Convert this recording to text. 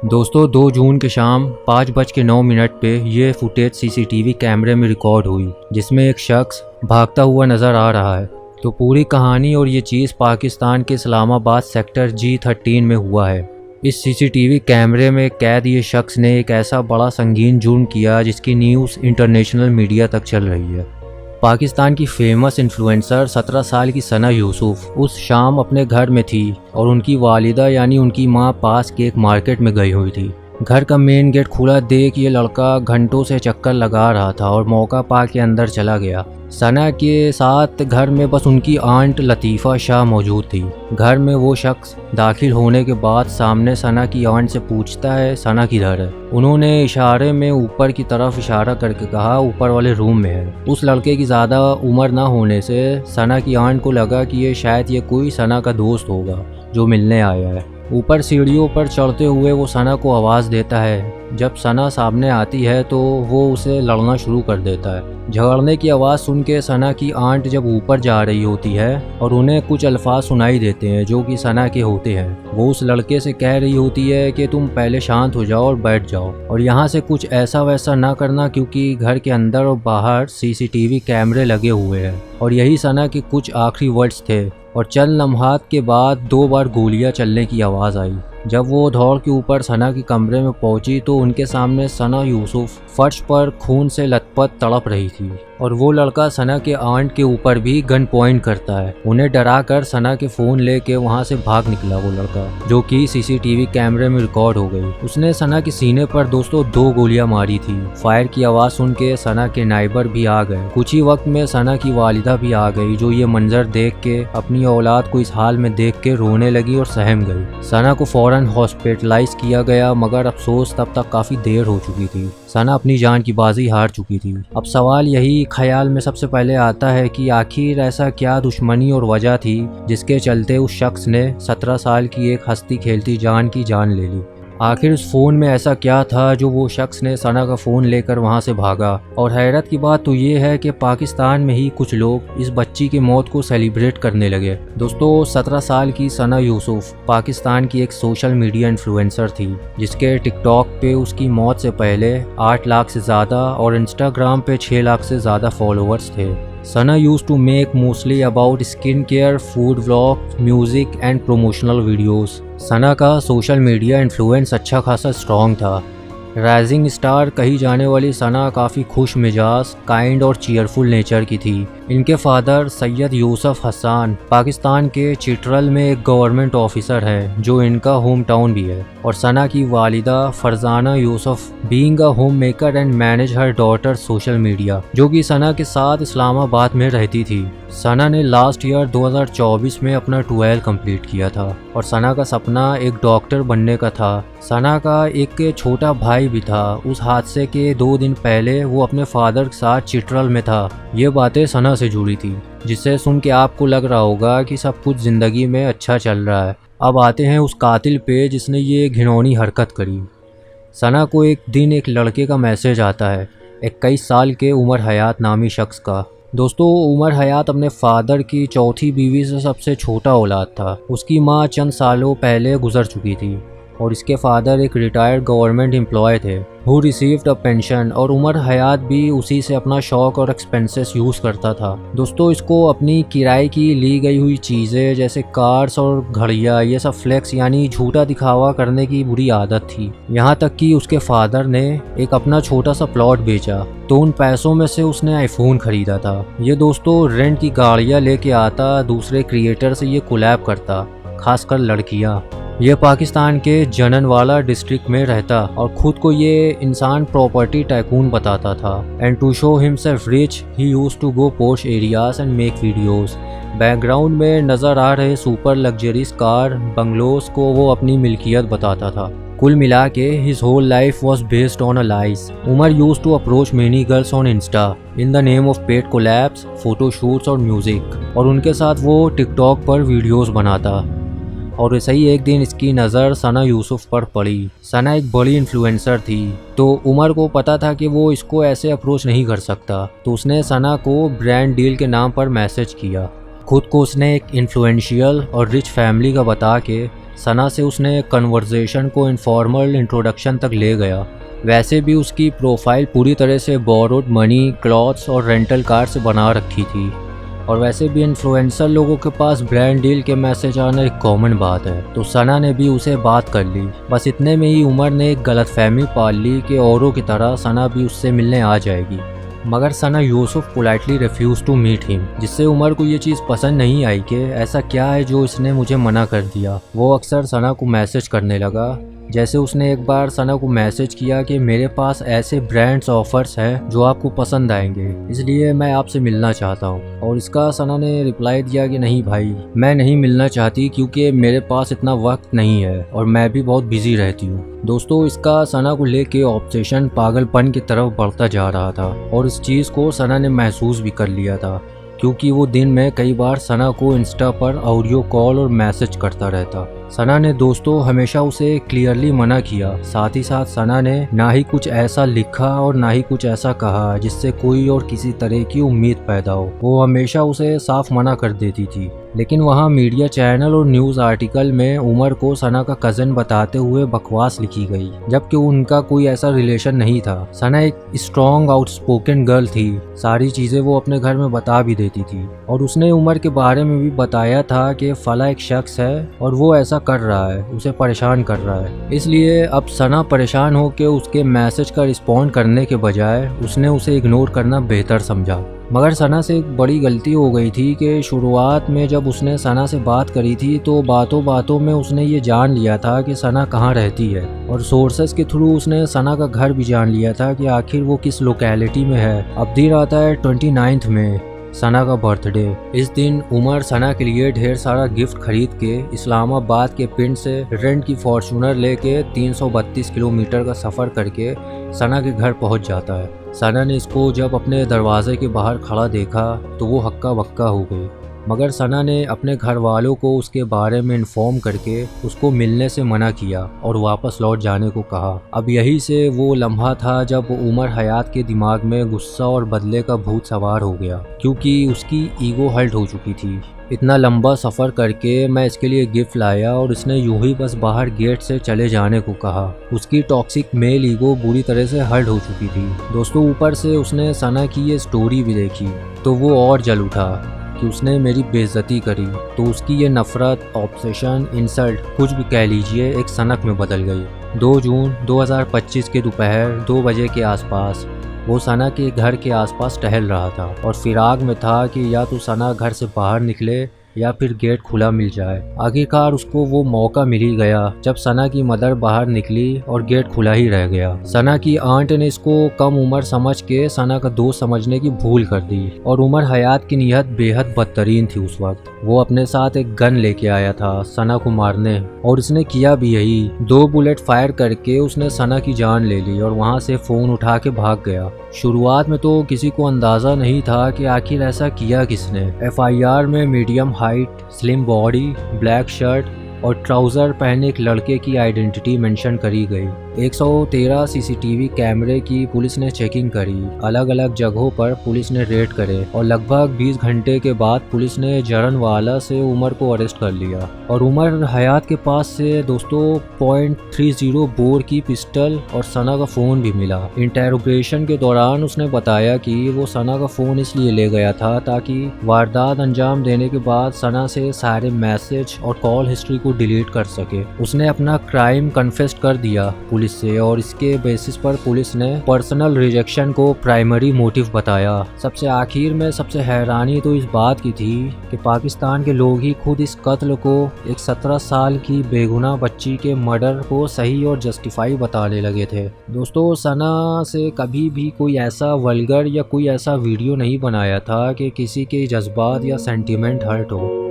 दोस्तों 2 जून के शाम 5:09 पे ये फुटेज सीसीटीवी कैमरे में रिकॉर्ड हुई, जिसमें एक शख्स भागता हुआ नज़र आ रहा है। तो पूरी कहानी और ये चीज़ पाकिस्तान के इस्लामाबाद सेक्टर G13 में हुआ है। इस सीसीटीवी कैमरे में कैद ये शख्स ने एक ऐसा बड़ा संगीन जुर्म किया जिसकी न्यूज़ इंटरनेशनल मीडिया तक चल रही है। पाकिस्तान की फेमस इन्फ्लुएंसर 17 साल की सना यूसुफ उस शाम अपने घर में थी और उनकी वालिदा यानी उनकी मां पास के एक मार्केट में गई हुई थी। घर का मेन गेट खुला देख ये लड़का घंटों से चक्कर लगा रहा था और मौका पा के अंदर चला गया। सना के साथ घर में बस उनकी आंट लतीफ़ा शाह मौजूद थी। घर में वो शख्स दाखिल होने के बाद सामने सना की आंट से पूछता है, सना किधर है? उन्होंने इशारे में ऊपर की तरफ इशारा करके कहा, ऊपर वाले रूम में है। उस लड़के की ज़्यादा उम्र ना होने से सना की आंट को लगा कि ये शायद ये कोई सना का दोस्त होगा जो मिलने आया है। ऊपर सीढ़ियों पर चढ़ते हुए वो सना को आवाज़ देता है। जब सना सामने आती है तो वो उसे लड़ना शुरू कर देता है। झगड़ने की आवाज़ सुन के सना की आंट जब ऊपर जा रही होती है और उन्हें कुछ अल्फाज सुनाई देते हैं जो कि सना के होते हैं। वो उस लड़के से कह रही होती है कि तुम पहले शांत हो जाओ और बैठ जाओ और यहाँ से कुछ ऐसा वैसा ना करना, क्योंकि घर के अंदर और बाहर सीसीटीवी कैमरे लगे हुए हैं। और यही सना के कुछ आखिरी वर्ड्स थे। और चंद लम्हात के बाद 2 बार गोलियां चलने की आवाज़ आई। जब वो दौड़ के ऊपर सना के कमरे में पहुंची तो उनके सामने सना यूसुफ फर्श पर खून से लथपथ तड़प रही थी और वो लड़का सना के आंट के ऊपर भी गन पॉइंट करता है। उन्हें डरा कर सना के फ़ोन लेके वहाँ से भाग निकला वो लड़का, जो कि सीसीटीवी कैमरे में रिकॉर्ड हो गई। उसने सना के सीने पर दोस्तों 2 गोलियां मारी थी। फायर की आवाज़ सुन के सना के नाइबर भी आ गए। कुछ ही वक्त में सना की वालिदा भी आ गई, जो ये मंजर देख के अपनी औलाद को इस हाल में देख के रोने लगी और सहम गई। सना को फौरन हॉस्पिटलाइज किया गया, मगर अफसोस तब तक काफ़ी देर हो चुकी थी। सना अपनी जान की बाजी हार चुकी थी। अब सवाल यही ख्याल में सबसे पहले आता है कि आखिर ऐसा क्या दुश्मनी और वजह थी जिसके चलते उस शख्स ने 17 साल की एक हंसती खेलती जान की जान ले ली। आखिर उस फ़ोन में ऐसा क्या था जो वो शख्स ने सना का फ़ोन लेकर वहाँ से भागा। और हैरत की बात तो ये है कि पाकिस्तान में ही कुछ लोग इस बच्ची की मौत को सेलिब्रेट करने लगे। दोस्तों 17 साल की सना यूसुफ पाकिस्तान की एक सोशल मीडिया इन्फ्लुएंसर थी, जिसके टिकटॉक पे उसकी मौत से पहले 8 लाख से ज़्यादा और इंस्टाग्राम पे 6 लाख से ज़्यादा फॉलोअर्स थे। Sana used to make mostly about skincare, food vlogs, music and promotional videos. सना का सोशल मीडिया इन्फ्लुएंस अच्छा खासा स्ट्रॉन्ग था। राइजिंग स्टार कही जाने वाली सना काफ़ी खुश मिजाज, काइंड और चीयरफुल नेचर की थी। इनके फादर सैयद यूसुफ हसन पाकिस्तान के चिटरल में एक गवर्नमेंट ऑफिसर हैं, जो इनका होम टाउन भी है। और सना की वालिदा Farzana Yusuf being a home maker and manage her daughter social media, जो कि सना के साथ इस्लामाबाद में रहती थी। सना ने लास्ट ईयर 2024 में अपना 12 कंप्लीट किया था और सना का सपना एक डॉक्टर बनने का था। सना का एक छोटा भाई भी था। उस हादसे के 2 दिन पहले वो अपने फादर के साथ चिटरल में था। ये बातें सना से जुड़ी थी, जिसे सुन के आपको लग रहा होगा कि सब कुछ ज़िंदगी में अच्छा चल रहा है। अब आते हैं उस कातिल पे जिसने ये घिनौनी हरकत करी। सना को एक दिन एक लड़के का मैसेज आता है, 21 साल के उमर हयात नामी शख्स का। दोस्तों उमर हयात अपने फादर की चौथी बीवी से सबसे छोटा औलाद था। उसकी माँ चंद सालों पहले गुजर चुकी थी और इसके फादर एक रिटायर्ड गवर्नमेंट एम्प्लॉय थे हु रिसीव्ड अ पेंशन, और उमर हयात भी उसी से अपना शौक और एक्सपेंसेस यूज़ करता था। दोस्तों इसको अपनी किराए की ली गई हुई चीज़ें जैसे कार्स और घड़ियाँ ये सब फ्लेक्स यानी झूठा दिखावा करने की बुरी आदत थी। यहाँ तक कि उसके फादर ने एक अपना छोटा सा प्लॉट बेचा तो उन पैसों में से उसने आईफोन खरीदा था। ये दोस्तों रेंट की गाड़ियाँ लेके आता, दूसरे क्रिएटर से ये कोलैब करता, खासकर लड़कियाँ। ये पाकिस्तान के जननवाला डिस्ट्रिक्ट में रहता और खुद को ये इंसान प्रॉपर्टी टाइकून बताता था। And to show himself rich he used to go posh areas and make videos. Background में नज़र आ रहे सुपर लग्जरीज कार बंगलोज को वो अपनी मिल्कियत बताता था। कुल मिला के his whole life was based on a lies. Umar used to approach many girls on Insta in the name of paid collabs, photoshoots और म्यूजिक, और उनके साथ वो टिकटॉक पर वीडियोस बनाता। और ऐसे ही एक दिन इसकी नज़र सना यूसुफ पर पड़ी। सना एक बड़ी इन्फ्लुएंसर थी, तो उमर को पता था कि वो इसको ऐसे अप्रोच नहीं कर सकता, तो उसने सना को ब्रांड डील के नाम पर मैसेज किया। खुद को उसने एक इन्फ्लुएंशियल और रिच फैमिली का बता के सना से उसने कन्वर्सेशन को इनफॉर्मल इंट्रोडक्शन तक ले गया। वैसे भी उसकी प्रोफाइल पूरी तरह से बोरोड मनी, क्लॉथ्स और रेंटल कार से बना रखी थी, और वैसे भी इन्फ्लुएंसर लोगों के पास ब्रांड डील के मैसेज आना एक कॉमन बात है, तो सना ने भी उसे बात कर ली। बस इतने में ही उमर ने एक गलतफहमी पाल ली कि औरों की तरह सना भी उससे मिलने आ जाएगी, मगर Sana Yusuf politely refuse to meet him, जिससे उमर को ये चीज़ पसंद नहीं आई कि ऐसा क्या है जो इसने मुझे मना कर दिया। वो अक्सर सना को मैसेज करने लगा, जैसे उसने एक बार सना को मैसेज किया कि मेरे पास ऐसे ब्रांड्स ऑफर्स हैं जो आपको पसंद आएंगे, इसलिए मैं आपसे मिलना चाहता हूँ। और इसका सना ने रिप्लाई दिया कि नहीं भाई, मैं नहीं मिलना चाहती क्योंकि मेरे पास इतना वक्त नहीं है और मैं भी बहुत बिजी रहती हूँ। दोस्तों, इसका सना को लेके ऑब्सेशन पागलपन की तरफ बढ़ता जा रहा था, और इस चीज़ को सना ने महसूस भी कर लिया था, क्योंकि वो दिन में कई बार सना को इंस्टा पर ऑडियो कॉल और मैसेज करता रहता। सना ने दोस्तों हमेशा उसे क्लियरली मना किया, साथ ही साथ सना ने ना ही कुछ ऐसा लिखा और ना ही कुछ ऐसा कहा जिससे कोई और किसी तरह की उम्मीद पैदा हो। वो हमेशा उसे साफ मना कर देती थी। लेकिन वहाँ मीडिया चैनल और न्यूज़ आर्टिकल में उमर को सना का कज़न बताते हुए बकवास लिखी गई, जबकि उनका कोई ऐसा रिलेशन नहीं था। सना एक स्ट्रॉन्ग आउटस्पोकन गर्ल थी, सारी चीज़ें वो अपने घर में बता भी देती थी, और उसने उमर के बारे में भी बताया था कि फला एक शख्स है और वो ऐसा कर रहा है, उसे परेशान कर रहा है। इसलिए अब सना परेशान हो के उसके मैसेज का रिस्पॉन्ड करने के बजाय उसने उसे इग्नोर करना बेहतर समझा। मगर सना से एक बड़ी गलती हो गई थी कि शुरुआत में जब उसने सना से बात करी थी तो बातों बातों में उसने ये जान लिया था कि सना कहाँ रहती है, और सोर्सेस के थ्रू उसने सना का घर भी जान लिया था कि आखिर वो किस लोकेलिटी में है। अब दिन आता है 29 में, सना का बर्थडे। इस दिन उमर सना के लिए ढेर सारा गिफ्ट खरीद के इस्लामाबाद के पिंड से रेंट की फॉर्च्यूनर लेके 332 किलोमीटर का सफ़र करके सना के घर पहुंच जाता है। सना ने इसको जब अपने दरवाजे के बाहर खड़ा देखा तो वो हक्का बक्का हो गई, मगर सना ने अपने घर वालों को उसके बारे में इन्फॉर्म करके उसको मिलने से मना किया और वापस लौट जाने को कहा। अब यही से वो लम्हा था जब उमर हयात के दिमाग में गुस्सा और बदले का भूत सवार हो गया, क्योंकि उसकी ईगो हर्ट हो चुकी थी। इतना लंबा सफ़र करके मैं इसके लिए गिफ्ट लाया और इसने यूं ही बस बाहर गेट से चले जाने को कहा। उसकी टॉक्सिक मेल ईगो बुरी तरह से हर्ट हो चुकी थी। दोस्तों, ऊपर से उसने सना की ये स्टोरी भी देखी तो वो और जल उठा कि उसने मेरी बेइज्जती करी, तो उसकी ये नफ़रत, ऑब्सेशन, इंसल्ट कुछ भी कह लीजिए, एक सनक में बदल गई। 2 जून 2025 के दोपहर 2 बजे के आसपास वो सना के घर के आसपास टहल रहा था और फिराक में था कि या तो सना घर से बाहर निकले या फिर गेट खुला मिल जाए। आखिरकार उसको वो मौका मिल ही गया जब सना की मदर बाहर निकली और गेट खुला ही रह गया। सना की आंट ने इसको कम उम्र समझ के सना का दोस्त समझने की भूल कर दी, और उमर हयात की नीयत बेहद बदतरीन थी। उस वक्त वो अपने साथ एक गन लेके आया था सना को मारने, और इसने किया भी यही। 2 बुलेट फायर करके उसने सना की जान ले ली और वहाँ से फ़ोन उठा के भाग गया। शुरुआत में तो किसी को अंदाज़ा नहीं था कि आखिर ऐसा किया किसने। FIR में medium height, slim body, black shirt और ट्राउज़र पहने एक लड़के की आइडेंटिटी मेंशन करी गई। 113 CCTV कैमरे की पुलिस ने चेकिंग करी, अलग अलग जगहों पर पुलिस ने रेड करे, और लगभग 20 घंटे के बाद पुलिस ने जरनवाला से उमर को अरेस्ट कर लिया। और उमर हयात के पास से दोस्तों .30 बोर की पिस्टल और सना का फ़ोन भी मिला। इंटेरोगेशन के दौरान उसने बताया कि वो सना का फ़ोन इसलिए ले गया था ताकि वारदात अंजाम देने के बाद सना से सारे मैसेज और कॉल हिस्ट्री को डिलीट कर सके। उसने अपना क्राइम कन्फेस कर दिया पुलिस से, और इसके बेसिस पर पुलिस ने पर्सनल रिजेक्शन को प्राइमरी मोटिव बताया। सबसे आखिर में सबसे हैरानी तो इस बात की थी कि पाकिस्तान के लोग ही खुद इस कत्ल को एक 17 साल की बेगुनाह बच्ची के मर्डर को सही और जस्टिफाई बताने लगे थे। दोस्तों, सना से कभी भी कोई ऐसा वल्गर या कोई ऐसा वीडियो नहीं बनाया था कि किसी के जज्बात या सेंटिमेंट हर्ट हो।